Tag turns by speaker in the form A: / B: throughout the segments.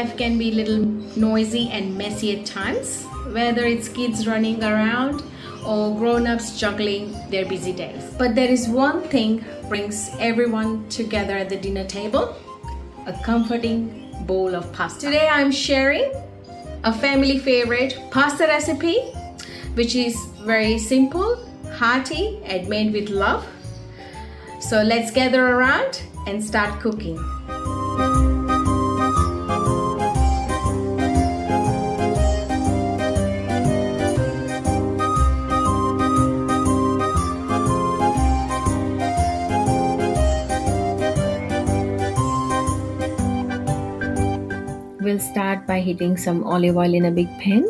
A: life can be a little noisy and messy at times, whether it's kids running around or grown-ups juggling their busy days. But there is one thing brings everyone together at the dinner table: a comforting bowl of pasta. Today I'm sharing a family favorite pasta recipe, which is very simple, hearty, and made with love. So let's gather around and start cooking. We'll start by heating some olive oil in a big pan.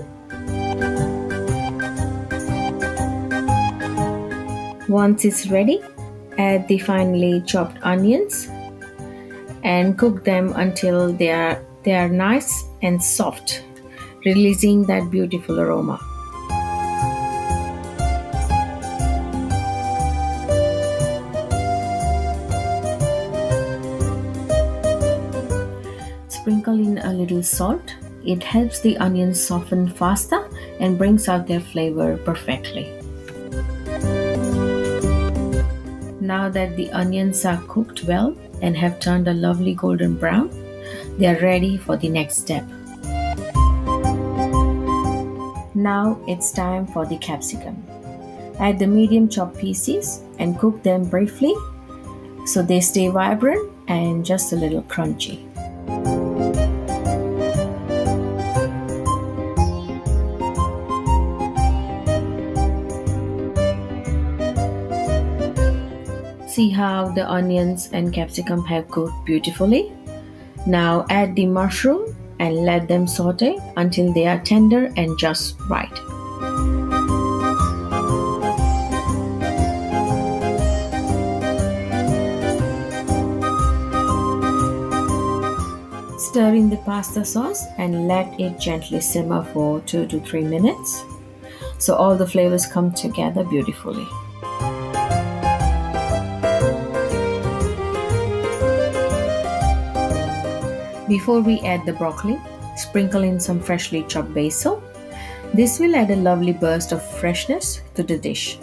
A: Once it's ready, add the finely chopped onions and cook them until they are nice and soft, releasing that beautiful aroma. Sprinkle in a little salt. It helps the onions soften faster and brings out their flavor perfectly. Now that the onions are cooked well and have turned a lovely golden brown, they are ready for the next step. Now it's time for the capsicum. Add the medium chopped pieces and cook them briefly so they stay vibrant and just a little crunchy. See how the onions and capsicum have cooked beautifully? Now add the mushroom and let them saute until they are tender and just right. Stir in the pasta sauce and let it gently simmer for 2 to 3 minutes so all the flavors come together beautifully. Before we add the broccoli, sprinkle in some freshly chopped basil. This will add a lovely burst of freshness to the dish.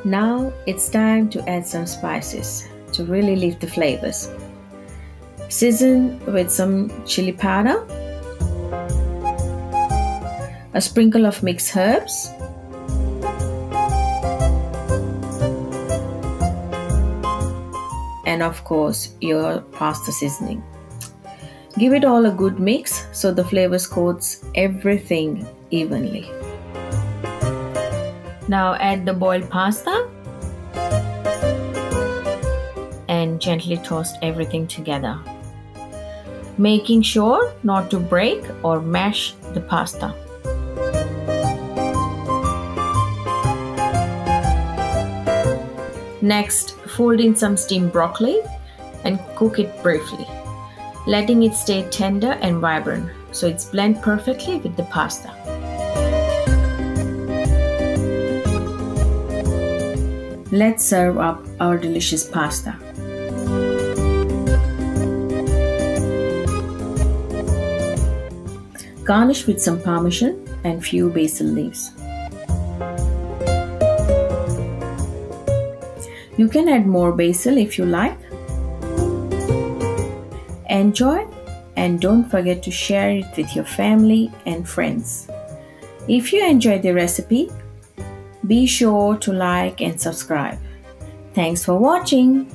A: Now it's time to add some spices to really lift the flavors. Season with some chili powder, a sprinkle of mixed herbs, and of course your pasta seasoning. Give it all a good mix so the flavors coats everything evenly. Now add the boiled pasta and gently toast everything together, making sure not to break or mash the pasta. Next, fold in some steamed broccoli and cook it briefly, letting it stay tender and vibrant so it's blend perfectly with the pasta. Let's serve up our delicious pasta. Garnish with some Parmesan and few basil leaves. You can add more basil if you like. Enjoy and don't forget to share it with your family and friends. If you enjoyed the recipe, be sure to like and subscribe. Thanks for watching.